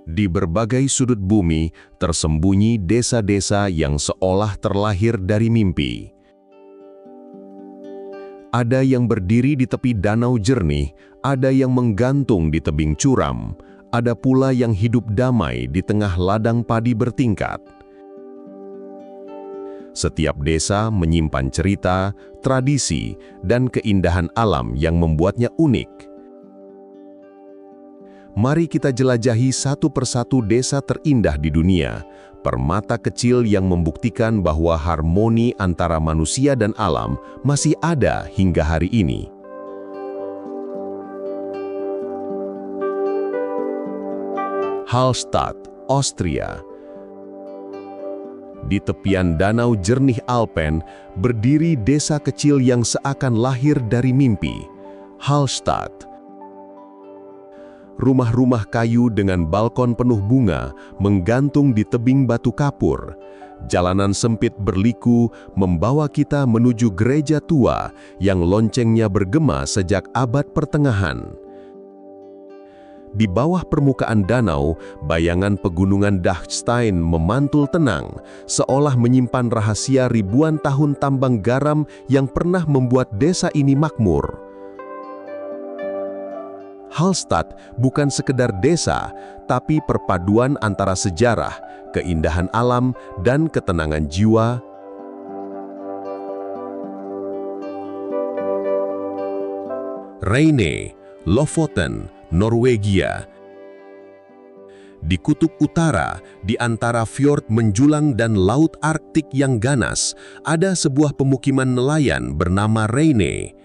Di berbagai sudut bumi tersembunyi desa-desa yang seolah terlahir dari mimpi. Ada yang berdiri di tepi danau jernih, ada yang menggantung di tebing curam, ada pula yang hidup damai di tengah ladang padi bertingkat. Setiap desa menyimpan cerita, tradisi, dan keindahan alam yang membuatnya unik. Mari kita jelajahi satu persatu desa terindah di dunia, permata kecil yang membuktikan bahwa harmoni antara manusia dan alam masih ada hingga hari ini. Hallstatt, Austria. Di tepian danau jernih Alpen, berdiri desa kecil yang seakan lahir dari mimpi. Hallstatt. Rumah-rumah kayu dengan balkon penuh bunga menggantung di tebing batu kapur. Jalanan sempit berliku membawa kita menuju gereja tua yang loncengnya bergema sejak abad pertengahan. Di bawah permukaan danau, bayangan pegunungan Dachstein memantul tenang, seolah menyimpan rahasia ribuan tahun tambang garam yang pernah membuat desa ini makmur. Hallstatt bukan sekedar desa, tapi perpaduan antara sejarah, keindahan alam, dan ketenangan jiwa. Reyne, Lofoten, Norwegia. Di kutub utara, di antara fjord menjulang dan laut Arktik yang ganas, ada sebuah pemukiman nelayan bernama Reyne.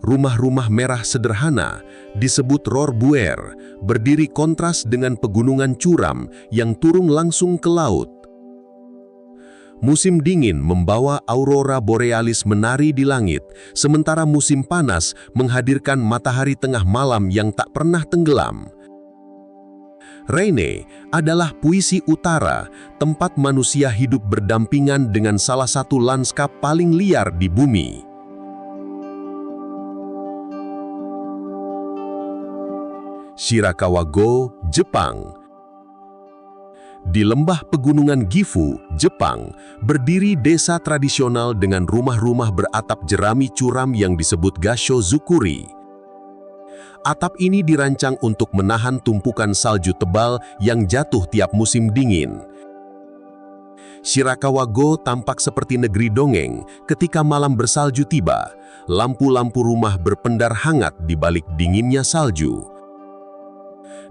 Rumah-rumah merah sederhana, disebut Rorbuer, berdiri kontras dengan pegunungan curam yang turun langsung ke laut. Musim dingin membawa aurora borealis menari di langit, sementara musim panas menghadirkan matahari tengah malam yang tak pernah tenggelam. Reyne adalah puisi utara, tempat manusia hidup berdampingan dengan salah satu lanskap paling liar di bumi. Shirakawa-go, Jepang. Di lembah pegunungan Gifu, Jepang, berdiri desa tradisional dengan rumah-rumah beratap jerami curam yang disebut Gasho-zukuri. Atap ini dirancang untuk menahan tumpukan salju tebal yang jatuh tiap musim dingin. Shirakawa-go tampak seperti negeri dongeng ketika malam bersalju tiba. Lampu-lampu rumah berpendar hangat di balik dinginnya salju.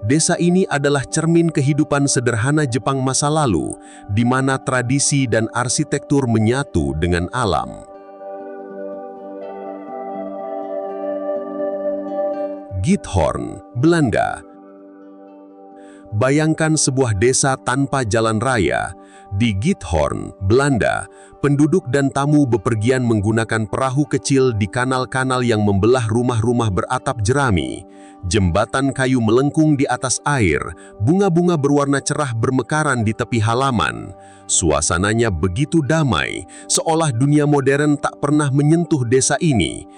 Desa ini adalah cermin kehidupan sederhana Jepang masa lalu, di mana tradisi dan arsitektur menyatu dengan alam. Giethoorn, Belanda. Bayangkan sebuah desa tanpa jalan raya. Di Giethoorn, Belanda, penduduk dan tamu bepergian menggunakan perahu kecil di kanal-kanal yang membelah rumah-rumah beratap jerami. Jembatan kayu melengkung di atas air, bunga-bunga berwarna cerah bermekaran di tepi halaman. Suasananya begitu damai, seolah dunia modern tak pernah menyentuh desa ini.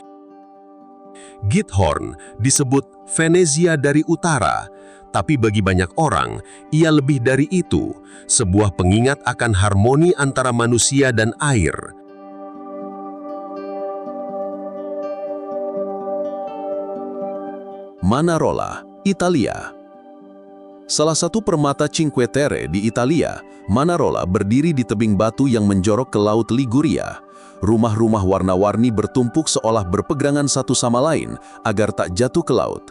Giethoorn disebut Venezia dari utara, tapi bagi banyak orang, ia lebih dari itu, sebuah pengingat akan harmoni antara manusia dan air. Manarola, Italia. Salah satu permata Cinque Terre di Italia, Manarola berdiri di tebing batu yang menjorok ke Laut Liguria. Rumah-rumah warna-warni bertumpuk seolah berpegangan satu sama lain agar tak jatuh ke laut.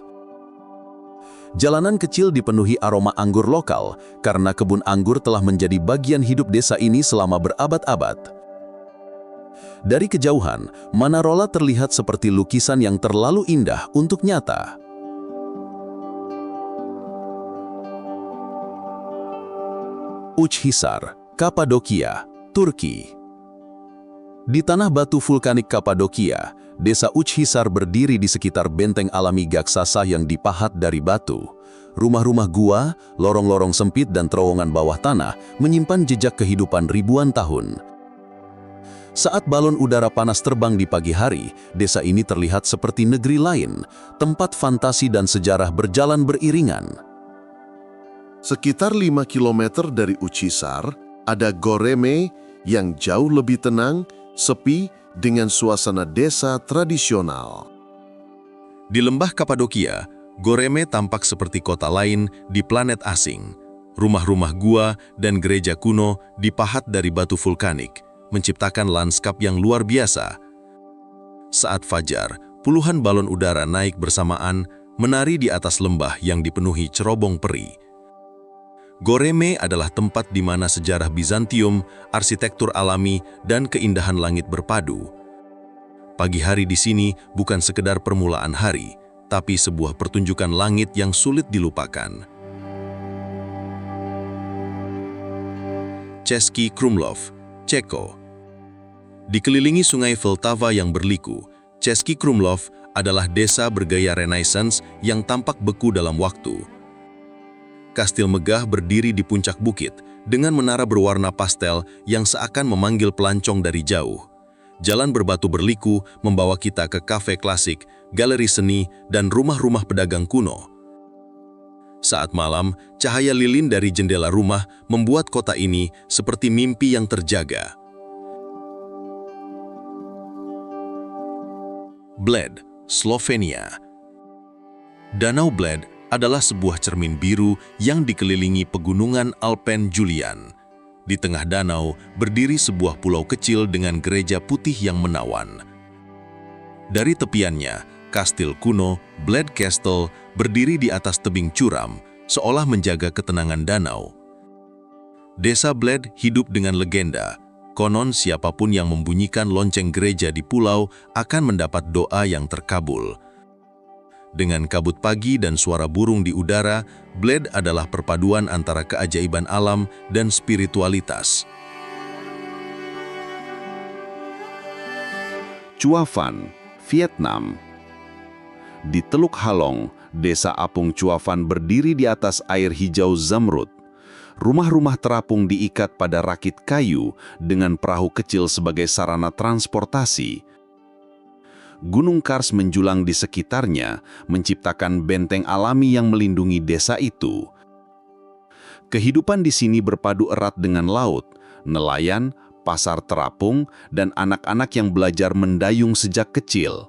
Jalanan kecil dipenuhi aroma anggur lokal karena kebun anggur telah menjadi bagian hidup desa ini selama berabad-abad. Dari kejauhan, Manarola terlihat seperti lukisan yang terlalu indah untuk nyata. Uçhisar, Kapadokia, Turki. Di tanah batu vulkanik Kapadokia, desa Uçhisar berdiri di sekitar benteng alami Gaksasa yang dipahat dari batu. Rumah-rumah gua, lorong-lorong sempit dan terowongan bawah tanah menyimpan jejak kehidupan ribuan tahun. Saat balon udara panas terbang di pagi hari, desa ini terlihat seperti negeri lain, tempat fantasi dan sejarah berjalan beriringan. Sekitar 5 kilometer dari Ucisar, ada Goreme yang jauh lebih tenang, sepi, dengan suasana desa tradisional. Di lembah Kapadokia, Goreme tampak seperti kota lain di planet asing. Rumah-rumah gua dan gereja kuno dipahat dari batu vulkanik, menciptakan lanskap yang luar biasa. Saat fajar, puluhan balon udara naik bersamaan, menari di atas lembah yang dipenuhi cerobong peri. Goreme adalah tempat di mana sejarah Bizantium, arsitektur alami, dan keindahan langit berpadu. Pagi hari di sini bukan sekedar permulaan hari, tapi sebuah pertunjukan langit yang sulit dilupakan. Český Krumlov, Ceko. Dikelilingi sungai Vltava yang berliku, Český Krumlov adalah desa bergaya Renaissance yang tampak beku dalam waktu. Kastil megah berdiri di puncak bukit dengan menara berwarna pastel yang seakan memanggil pelancong dari jauh. Jalan berbatu berliku membawa kita ke kafe klasik, galeri seni, dan rumah-rumah pedagang kuno. Saat malam, cahaya lilin dari jendela rumah membuat kota ini seperti mimpi yang terjaga. Bled, Slovenia. Danau Bled adalah sebuah cermin biru yang dikelilingi pegunungan Alpen Julian. Di tengah danau berdiri sebuah pulau kecil dengan gereja putih yang menawan. Dari tepiannya, kastil kuno, Bled Castle, berdiri di atas tebing curam, seolah menjaga ketenangan danau. Desa Bled hidup dengan legenda. Konon siapapun yang membunyikan lonceng gereja di pulau akan mendapat doa yang terkabul. Dengan kabut pagi dan suara burung di udara, Bled adalah perpaduan antara keajaiban alam dan spiritualitas. Chua Phan, Vietnam. Di Teluk Halong, desa apung Chua Phan berdiri di atas air hijau zamrud. Rumah-rumah terapung diikat pada rakit kayu dengan perahu kecil sebagai sarana transportasi. Gunung Kars menjulang di sekitarnya, menciptakan benteng alami yang melindungi desa itu. Kehidupan di sini berpadu erat dengan laut, nelayan, pasar terapung, dan anak-anak yang belajar mendayung sejak kecil.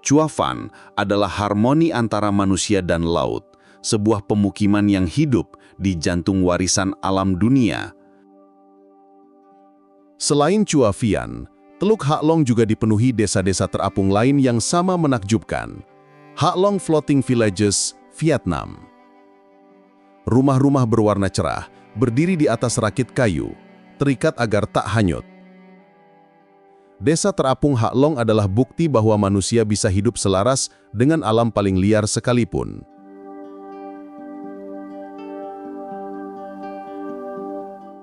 Chua Phan adalah harmoni antara manusia dan laut, sebuah pemukiman yang hidup di jantung warisan alam dunia. Selain Chua Phan, Teluk Ha Long juga dipenuhi desa-desa terapung lain yang sama menakjubkan. Ha Long Floating Villages, Vietnam. Rumah-rumah berwarna cerah, berdiri di atas rakit kayu, terikat agar tak hanyut. Desa terapung Ha Long adalah bukti bahwa manusia bisa hidup selaras dengan alam paling liar sekalipun.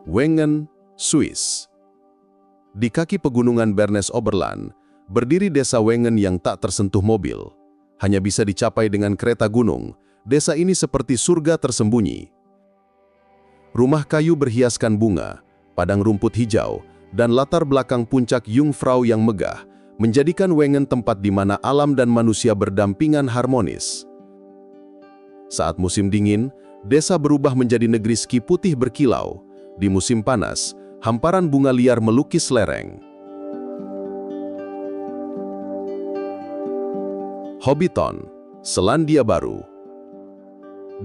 Wengen, Swiss. Di kaki pegunungan Bernes Oberland, berdiri desa Wengen yang tak tersentuh mobil. Hanya bisa dicapai dengan kereta gunung. Desa ini seperti surga tersembunyi. Rumah kayu berhiaskan bunga, padang rumput hijau, dan latar belakang puncak Jungfrau yang megah, menjadikan Wengen tempat di mana alam dan manusia berdampingan harmonis. Saat musim dingin, desa berubah menjadi negeri ski putih berkilau. Di musim panas, hamparan bunga liar melukis lereng. Hobbiton, Selandia Baru.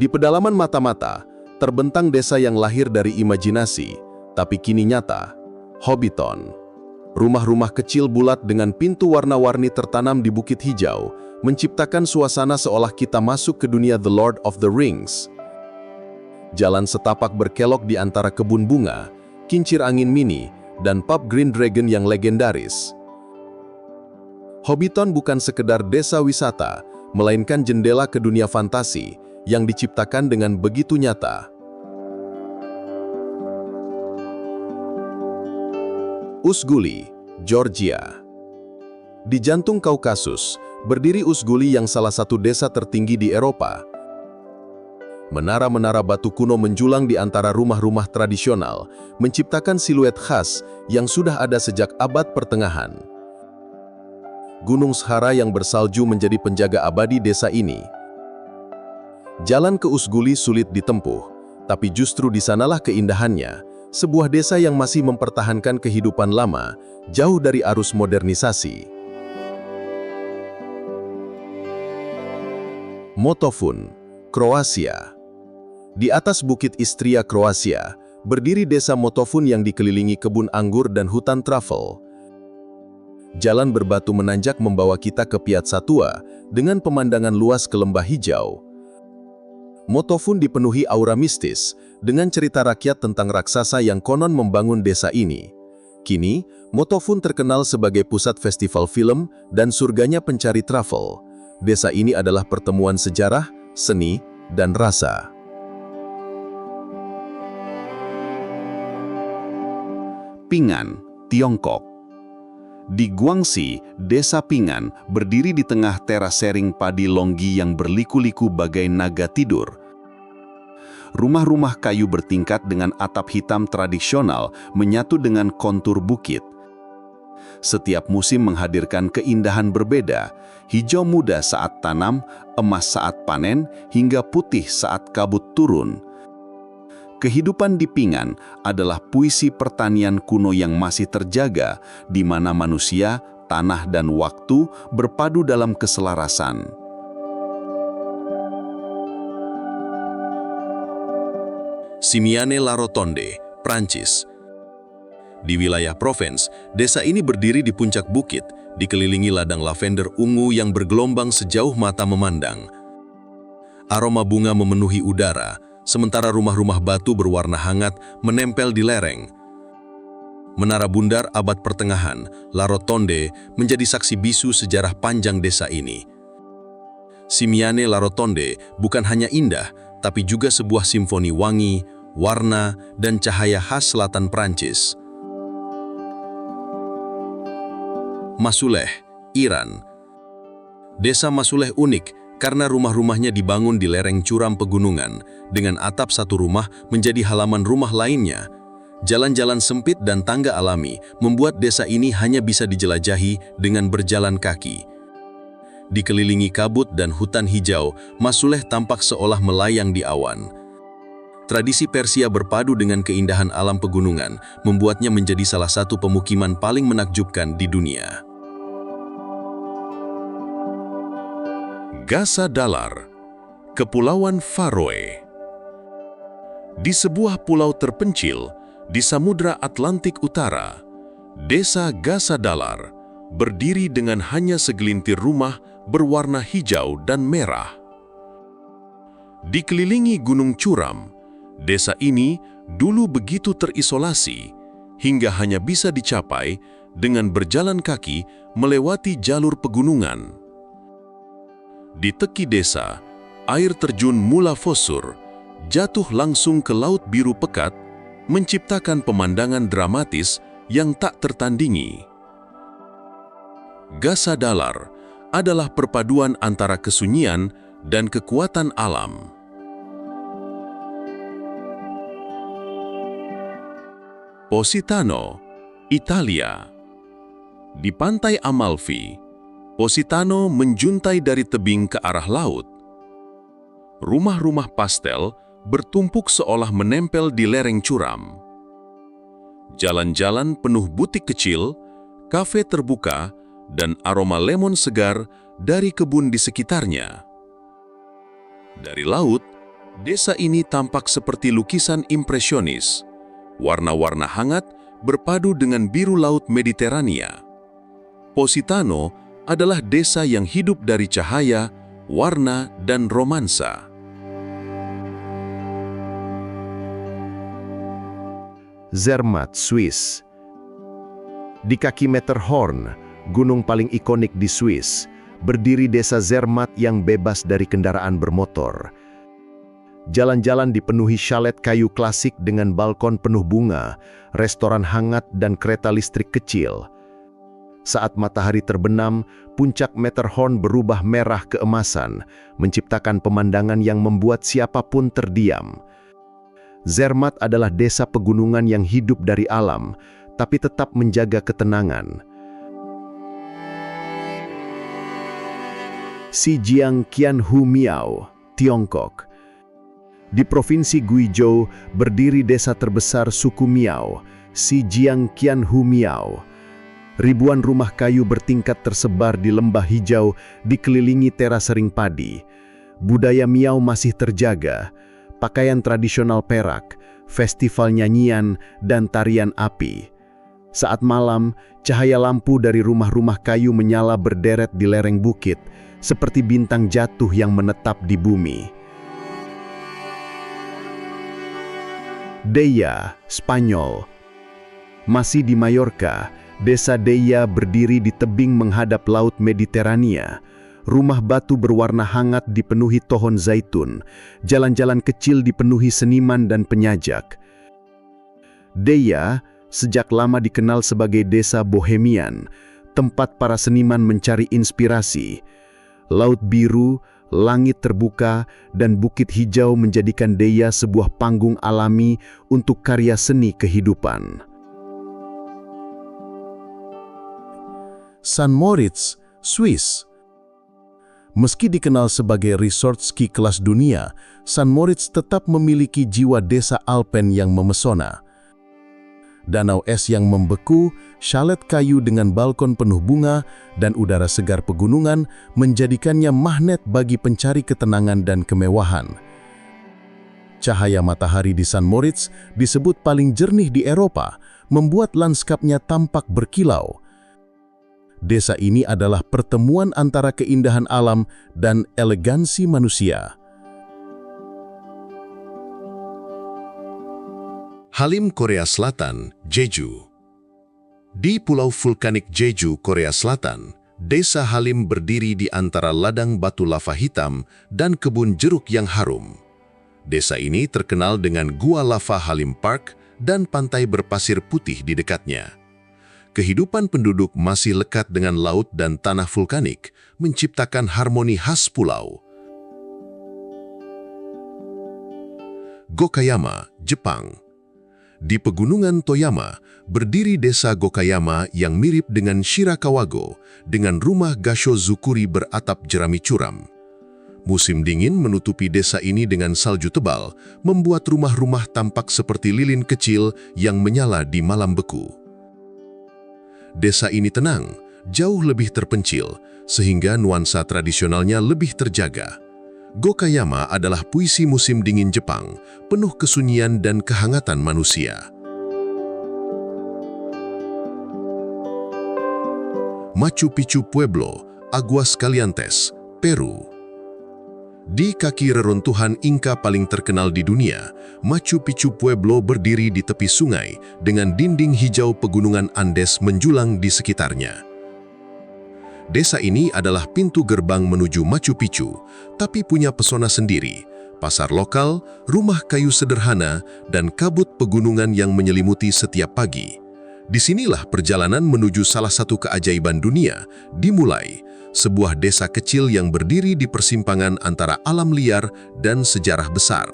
Di pedalaman mata-mata, terbentang desa yang lahir dari imajinasi, tapi kini nyata. Hobbiton. Rumah-rumah kecil bulat dengan pintu warna-warni tertanam di bukit hijau, menciptakan suasana seolah kita masuk ke dunia The Lord of the Rings. Jalan setapak berkelok di antara kebun bunga, kincir angin mini, dan pub Green Dragon yang legendaris. Hobbiton bukan sekedar desa wisata, melainkan jendela ke dunia fantasi yang diciptakan dengan begitu nyata. Usguli, Georgia. Di jantung Kaukasus, berdiri Usguli yang salah satu desa tertinggi di Eropa. Menara-menara batu kuno menjulang di antara rumah-rumah tradisional, menciptakan siluet khas yang sudah ada sejak abad pertengahan. Gunung Sahara yang bersalju menjadi penjaga abadi desa ini. Jalan ke Usguli sulit ditempuh, tapi justru di sanalah keindahannya, sebuah desa yang masih mempertahankan kehidupan lama, jauh dari arus modernisasi. Motovun, Kroasia. Di atas Bukit Istria, Kroasia, berdiri desa Motovun yang dikelilingi kebun anggur dan hutan truffle. Jalan berbatu menanjak membawa kita ke Piazza Tua dengan pemandangan luas ke lembah hijau. Motovun dipenuhi aura mistis dengan cerita rakyat tentang raksasa yang konon membangun desa ini. Kini, Motovun terkenal sebagai pusat festival film dan surganya pencari truffle. Desa ini adalah pertemuan sejarah, seni, dan rasa. Pingan, Tiongkok. Di Guangxi, desa Pingan berdiri di tengah terasering padi longgi yang berliku-liku bagai naga tidur. Rumah-rumah kayu bertingkat dengan atap hitam tradisional menyatu dengan kontur bukit. Setiap musim menghadirkan keindahan berbeda, hijau muda saat tanam, emas saat panen, hingga putih saat kabut turun. Kehidupan di Pingan adalah puisi pertanian kuno yang masih terjaga, di mana manusia, tanah, dan waktu berpadu dalam keselarasan. Simiane-la-Rotonde, Prancis. Di wilayah Provence, desa ini berdiri di puncak bukit, dikelilingi ladang lavender ungu yang bergelombang sejauh mata memandang. Aroma bunga memenuhi udara, sementara rumah-rumah batu berwarna hangat menempel di lereng. Menara bundar abad pertengahan, La Rotonde, menjadi saksi bisu sejarah panjang desa ini. Simiane-la Rotonde bukan hanya indah, tapi juga sebuah simfoni wangi, warna, dan cahaya khas selatan Prancis. Masuleh, Iran. Desa Masuleh unik karena rumah-rumahnya dibangun di lereng curam pegunungan, dengan atap satu rumah menjadi halaman rumah lainnya. Jalan-jalan sempit dan tangga alami membuat desa ini hanya bisa dijelajahi dengan berjalan kaki. Dikelilingi kabut dan hutan hijau, Masuleh tampak seolah melayang di awan. Tradisi Persia berpadu dengan keindahan alam pegunungan, membuatnya menjadi salah satu pemukiman paling menakjubkan di dunia. Gasa Dalar, Kepulauan Faroe. Di sebuah pulau terpencil di Samudra Atlantik Utara, desa Gasa Dalar berdiri dengan hanya segelintir rumah berwarna hijau dan merah. Dikelilingi gunung curam, desa ini dulu begitu terisolasi hingga hanya bisa dicapai dengan berjalan kaki melewati jalur pegunungan. Di teki desa, air terjun Mula Fosur jatuh langsung ke Laut Biru Pekat, menciptakan pemandangan dramatis yang tak tertandingi. Gasa Dalar adalah perpaduan antara kesunyian dan kekuatan alam. Positano, Italia. Di pantai Amalfi, Positano menjuntai dari tebing ke arah laut. Rumah-rumah pastel bertumpuk seolah menempel di lereng curam. Jalan-jalan penuh butik kecil, kafe terbuka, dan aroma lemon segar dari kebun di sekitarnya. Dari laut, desa ini tampak seperti lukisan impresionis. Warna-warna hangat berpadu dengan biru laut Mediterania. Positano adalah desa yang hidup dari cahaya, warna, dan romansa. Zermatt, Swiss. Di kaki Matterhorn, gunung paling ikonik di Swiss, berdiri desa Zermatt yang bebas dari kendaraan bermotor. Jalan-jalan dipenuhi chalet kayu klasik dengan balkon penuh bunga, restoran hangat, dan kereta listrik kecil. Saat matahari terbenam, puncak Matterhorn berubah merah keemasan, menciptakan pemandangan yang membuat siapapun terdiam. Zermatt adalah desa pegunungan yang hidup dari alam, tapi tetap menjaga ketenangan. Zhejiang Qianhu Miao, Tiongkok. Di Provinsi Guizhou berdiri desa terbesar suku Miao, Xijiangqianhu Miao. Ribuan rumah kayu bertingkat tersebar di lembah hijau dikelilingi teras sering padi. Budaya Miao masih terjaga, pakaian tradisional perak, festival nyanyian, dan tarian api. Saat malam, cahaya lampu dari rumah-rumah kayu menyala berderet di lereng bukit, seperti bintang jatuh yang menetap di bumi. Deia, Spanyol. Masih di Mallorca, desa Deia berdiri di tebing menghadap Laut Mediterania. Rumah batu berwarna hangat dipenuhi pohon zaitun, jalan-jalan kecil dipenuhi seniman dan penyajak. Deia sejak lama dikenal sebagai desa bohemian, tempat para seniman mencari inspirasi. Laut biru, langit terbuka, dan bukit hijau menjadikan Deia sebuah panggung alami untuk karya seni kehidupan. St. Moritz, Swiss. Meski dikenal sebagai resort ski kelas dunia, St. Moritz tetap memiliki jiwa desa Alpen yang memesona. Danau es yang membeku, chalet kayu dengan balkon penuh bunga, dan udara segar pegunungan menjadikannya magnet bagi pencari ketenangan dan kemewahan. Cahaya matahari di St. Moritz disebut paling jernih di Eropa, membuat lanskapnya tampak berkilau. Desa ini adalah pertemuan antara keindahan alam dan elegansi manusia. Halim, Korea Selatan, Jeju. Di Pulau Vulkanik Jeju, Korea Selatan, Desa Halim berdiri di antara ladang batu lava hitam dan kebun jeruk yang harum. Desa ini terkenal dengan Gua Lava Halim Park dan pantai berpasir putih di dekatnya. Kehidupan penduduk masih lekat dengan laut dan tanah vulkanik, menciptakan harmoni khas pulau. Gokayama, Jepang. Di pegunungan Toyama, berdiri desa Gokayama yang mirip dengan Shirakawago, dengan rumah Gashozukuri beratap jerami curam. Musim dingin menutupi desa ini dengan salju tebal, membuat rumah-rumah tampak seperti lilin kecil yang menyala di malam beku. Desa ini tenang, jauh lebih terpencil, sehingga nuansa tradisionalnya lebih terjaga. Gokayama adalah puisi musim dingin Jepang, penuh kesunyian dan kehangatan manusia. Machu Picchu Pueblo, Aguascalientes, Peru. Di kaki reruntuhan Inca paling terkenal di dunia, Machu Picchu Pueblo berdiri di tepi sungai dengan dinding hijau pegunungan Andes menjulang di sekitarnya. Desa ini adalah pintu gerbang menuju Machu Picchu, tapi punya pesona sendiri, pasar lokal, rumah kayu sederhana, dan kabut pegunungan yang menyelimuti setiap pagi. Disinilah perjalanan menuju salah satu keajaiban dunia dimulai, sebuah desa kecil yang berdiri di persimpangan antara alam liar dan sejarah besar.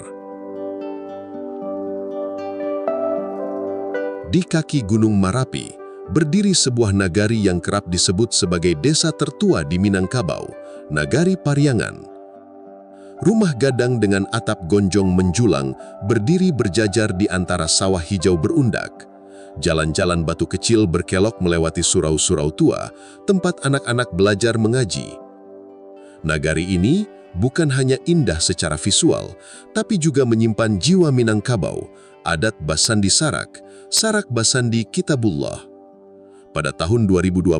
Di kaki Gunung Marapi, berdiri sebuah nagari yang kerap disebut sebagai desa tertua di Minangkabau, Nagari Pariangan. Rumah gadang dengan atap gonjong menjulang berdiri berjajar di antara sawah hijau berundak. Jalan-jalan batu kecil berkelok melewati surau-surau tua, tempat anak-anak belajar mengaji. Nagari ini bukan hanya indah secara visual, tapi juga menyimpan jiwa Minangkabau, adat Basandi Sarak, Sarak Basandi Kitabullah. Pada tahun 2012,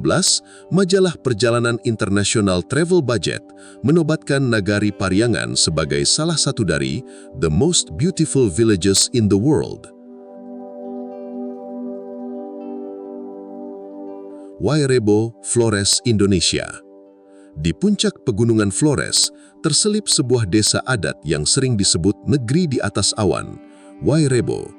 majalah perjalanan internasional Travel Budget menobatkan Nagari Pariangan sebagai salah satu dari The Most Beautiful Villages in the World. Wairebo, Flores, Indonesia. Di puncak pegunungan Flores, terselip sebuah desa adat yang sering disebut negeri di atas awan, Wairebo.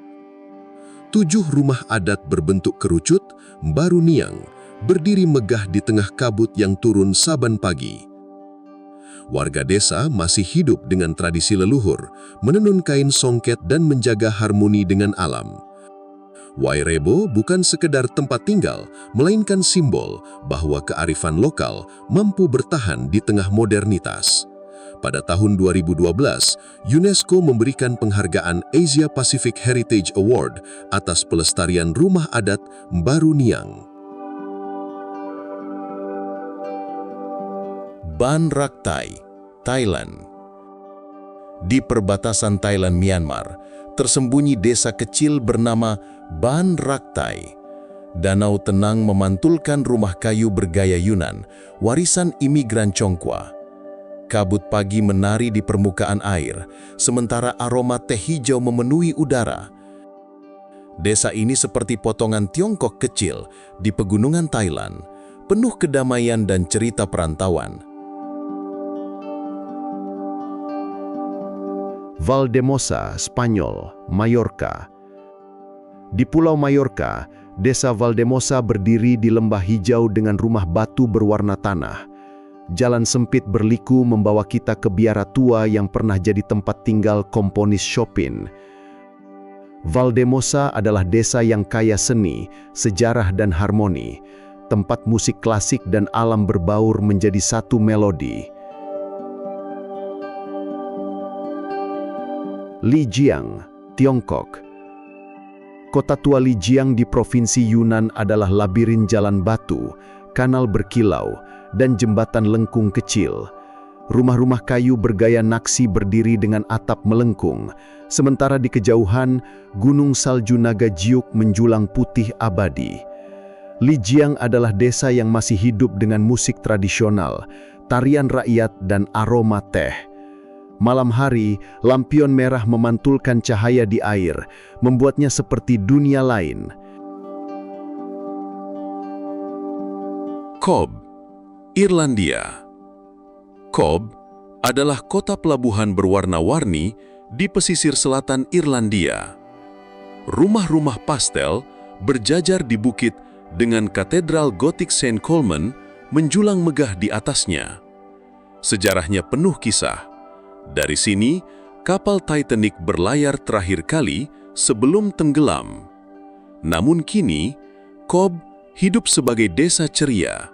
7 rumah adat berbentuk kerucut, baru niang, berdiri megah di tengah kabut yang turun saban pagi. Warga desa masih hidup dengan tradisi leluhur, menenun kain songket dan menjaga harmoni dengan alam. Wairebo bukan sekedar tempat tinggal, melainkan simbol bahwa kearifan lokal mampu bertahan di tengah modernitas. pada tahun 2012, UNESCO memberikan penghargaan Asia Pacific Heritage Award atas pelestarian rumah adat Baru Niang. Ban Raktai, Thailand. Di perbatasan Thailand-Myanmar, tersembunyi desa kecil bernama Ban Raktai. Danau tenang memantulkan rumah kayu bergaya Yunan, warisan imigran Tionghoa. Kabut pagi menari di permukaan air, sementara aroma teh hijau memenuhi udara. Desa ini seperti potongan Tiongkok kecil di pegunungan Thailand, penuh kedamaian dan cerita perantauan. Valdemosa, Spanyol, Mallorca. Di Pulau Mallorca, Desa Valdemosa berdiri di lembah hijau dengan rumah batu berwarna tanah. Jalan sempit berliku membawa kita ke biara tua yang pernah jadi tempat tinggal komponis Chopin. Valdemosa adalah desa yang kaya seni, sejarah dan harmoni. Tempat musik klasik dan alam berbaur menjadi satu melodi. Lijiang, Tiongkok. Kota tua Lijiang di Provinsi Yunnan adalah labirin jalan batu, kanal berkilau, dan jembatan lengkung kecil. Rumah-rumah kayu bergaya Naksi berdiri dengan atap melengkung, sementara di kejauhan, gunung salju Naga Jiuk menjulang putih abadi. Lijiang adalah desa yang masih hidup dengan musik tradisional, tarian rakyat, dan aroma teh. Malam hari, lampion merah memantulkan cahaya di air, membuatnya seperti dunia lain. Cobb, Irlandia. Cobb adalah kota pelabuhan berwarna-warni di pesisir selatan Irlandia. Rumah-rumah pastel berjajar di bukit dengan katedral gotik St. Colman menjulang megah di atasnya. Sejarahnya penuh kisah. Dari sini, kapal Titanic berlayar terakhir kali sebelum tenggelam. Namun kini, Cobb hidup sebagai desa ceria,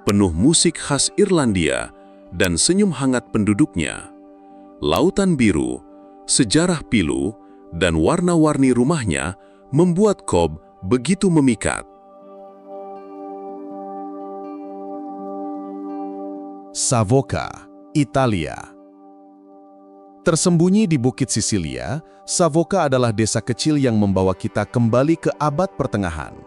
penuh musik khas Irlandia dan senyum hangat penduduknya. Lautan biru, sejarah pilu, dan warna-warni rumahnya membuat Cobb begitu memikat. Savoca, Italia. Tersembunyi di Bukit Sisilia, Savoca adalah desa kecil yang membawa kita kembali ke abad pertengahan.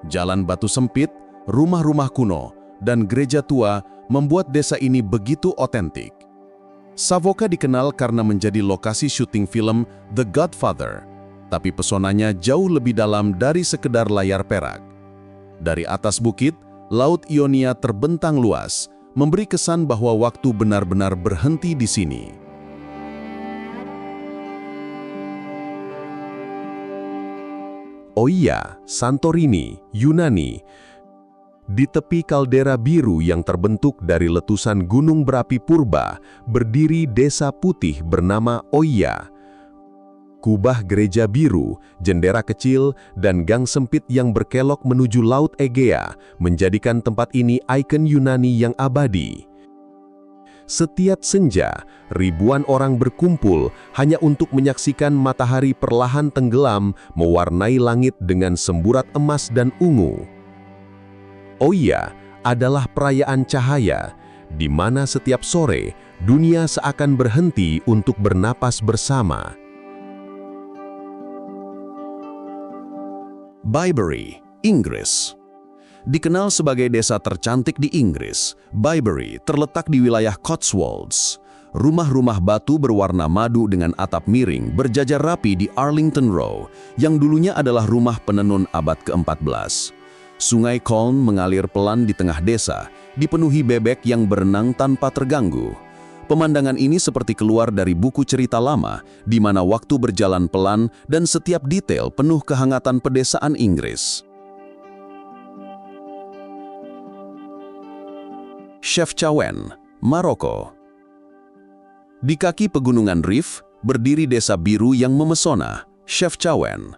Jalan batu sempit, rumah-rumah kuno, dan gereja tua membuat desa ini begitu otentik. Savoca dikenal karena menjadi lokasi syuting film The Godfather, tapi pesonanya jauh lebih dalam dari sekedar layar perak. Dari atas bukit, Laut Ionia terbentang luas, memberi kesan bahwa waktu benar-benar berhenti di sini. Oia, Santorini, Yunani. Di tepi kaldera biru yang terbentuk dari letusan gunung berapi purba, berdiri desa putih bernama Oia. Kubah gereja biru, jendela kecil, dan gang sempit yang berkelok menuju Laut Egea menjadikan tempat ini ikon Yunani yang abadi. Setiap senja, ribuan orang berkumpul hanya untuk menyaksikan matahari perlahan tenggelam mewarnai langit dengan semburat emas dan ungu. Oia adalah perayaan cahaya, di mana setiap sore dunia seakan berhenti untuk bernapas bersama. Byberry, Inggris. Dikenal sebagai desa tercantik di Inggris, Byberry terletak di wilayah Cotswolds. Rumah-rumah batu berwarna madu dengan atap miring berjajar rapi di Arlington Row, yang dulunya adalah rumah penenun abad ke-14. Sungai Colne mengalir pelan di tengah desa, dipenuhi bebek yang berenang tanpa terganggu. Pemandangan ini seperti keluar dari buku cerita lama, di mana waktu berjalan pelan dan setiap detail penuh kehangatan pedesaan Inggris. Chefchaouen, Maroko. Di kaki pegunungan Rif, berdiri desa biru yang memesona, Chefchaouen.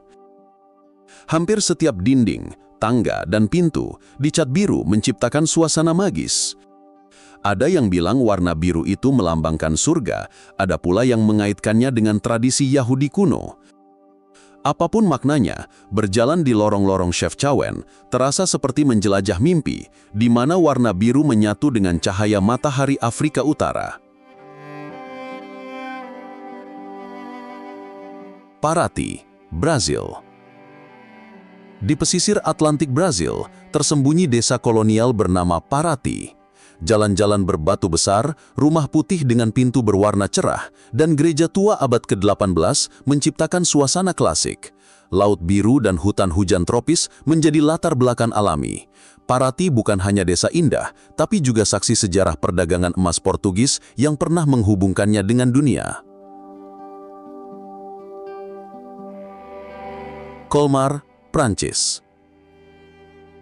Hampir setiap dinding, tangga, dan pintu dicat biru menciptakan suasana magis. Ada yang bilang warna biru itu melambangkan surga, ada pula yang mengaitkannya dengan tradisi Yahudi kuno. Apapun maknanya, berjalan di lorong-lorong Chefchaouen terasa seperti menjelajah mimpi, di mana warna biru menyatu dengan cahaya matahari Afrika Utara. Paraty, Brazil. Di pesisir Atlantik Brazil, tersembunyi desa kolonial bernama Paraty. Jalan-jalan berbatu besar, rumah putih dengan pintu berwarna cerah, dan gereja tua abad ke-18 menciptakan suasana klasik. Laut biru dan hutan hujan tropis menjadi latar belakang alami. Paraty bukan hanya desa indah, tapi juga saksi sejarah perdagangan emas Portugis yang pernah menghubungkannya dengan dunia. Colmar, Prancis.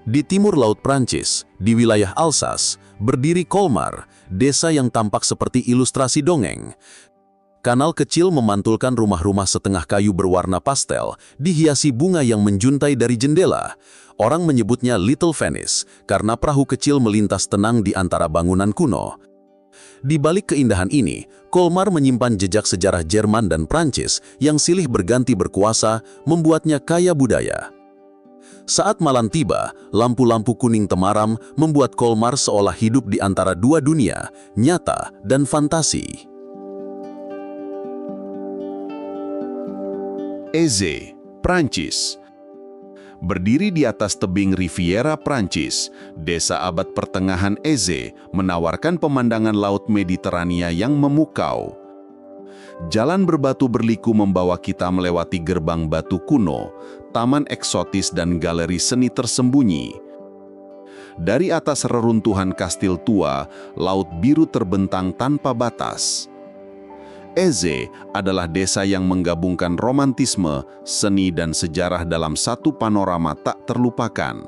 Di timur laut Prancis, di wilayah Alsace, berdiri Colmar, desa yang tampak seperti ilustrasi dongeng. Kanal kecil memantulkan rumah-rumah setengah kayu berwarna pastel, dihiasi bunga yang menjuntai dari jendela. Orang menyebutnya Little Venice, karena perahu kecil melintas tenang di antara bangunan kuno. Di balik keindahan ini, Colmar menyimpan jejak sejarah Jerman dan Prancis yang silih berganti berkuasa, membuatnya kaya budaya. Saat malam tiba, lampu-lampu kuning temaram membuat Colmar seolah hidup di antara dua dunia, nyata dan fantasi. Eze, Prancis. Berdiri di atas tebing Riviera Prancis, desa abad pertengahan Eze menawarkan pemandangan laut Mediterania yang memukau. Jalan berbatu berliku membawa kita melewati gerbang batu kuno, taman eksotis dan galeri seni tersembunyi. Dari atas reruntuhan kastil tua, laut biru terbentang tanpa batas. Eze adalah desa yang menggabungkan romantisme, seni dan sejarah dalam satu panorama tak terlupakan.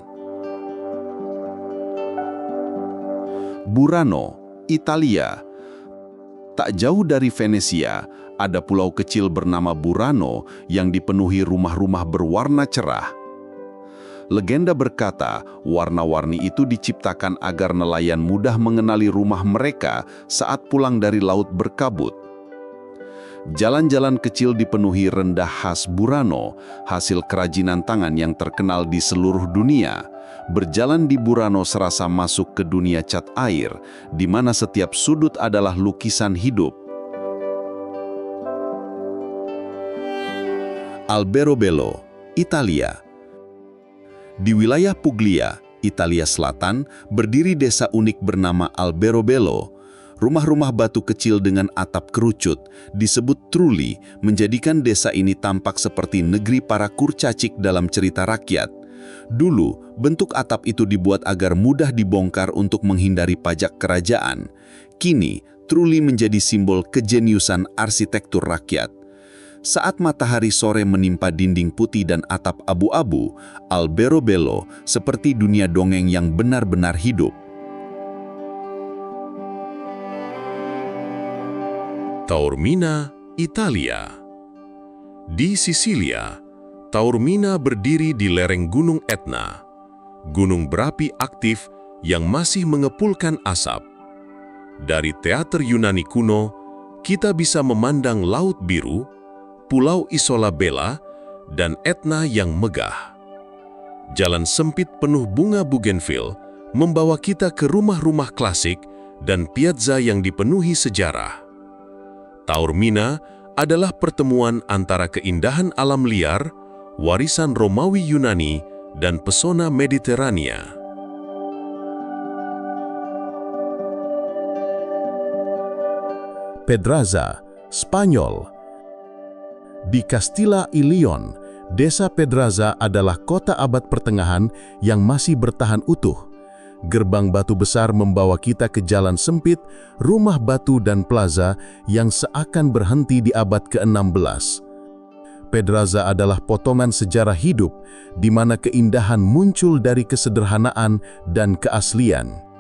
Burano, Italia. Tak jauh dari Venesia, ada pulau kecil bernama Burano yang dipenuhi rumah-rumah berwarna cerah. Legenda berkata, warna-warni itu diciptakan agar nelayan mudah mengenali rumah mereka saat pulang dari laut berkabut. Jalan-jalan kecil dipenuhi rendah khas Burano, hasil kerajinan tangan yang terkenal di seluruh dunia. Berjalan di Burano serasa masuk ke dunia cat air, di mana setiap sudut adalah lukisan hidup. Alberobello, Italia. Di wilayah Puglia, Italia Selatan, berdiri desa unik bernama Alberobello. Rumah-rumah batu kecil dengan atap kerucut, disebut trulli, menjadikan desa ini tampak seperti negeri para kurcacik dalam cerita rakyat. Dulu, bentuk atap itu dibuat agar mudah dibongkar untuk menghindari pajak kerajaan. Kini, trulli menjadi simbol kejeniusan arsitektur rakyat. Saat matahari sore menimpa dinding putih dan atap abu-abu, Alberobello seperti dunia dongeng yang benar-benar hidup. Taormina, Italia. Di Sisilia, Taormina berdiri di lereng Gunung Etna, gunung berapi aktif yang masih mengepulkan asap. Dari teater Yunani kuno, kita bisa memandang Laut Biru, Pulau Isola Bella, dan Etna yang megah. Jalan sempit penuh bunga bougainville membawa kita ke rumah-rumah klasik dan piazza yang dipenuhi sejarah. Taormina adalah pertemuan antara keindahan alam liar, warisan Romawi Yunani, dan pesona Mediterania. Pedraza, Spanyol. Di Castilla y León, desa Pedraza adalah kota abad pertengahan yang masih bertahan utuh. Gerbang batu besar membawa kita ke jalan sempit, rumah batu dan plaza yang seakan berhenti di abad ke-16. Pedraza adalah potongan sejarah hidup di mana keindahan muncul dari kesederhanaan dan keaslian.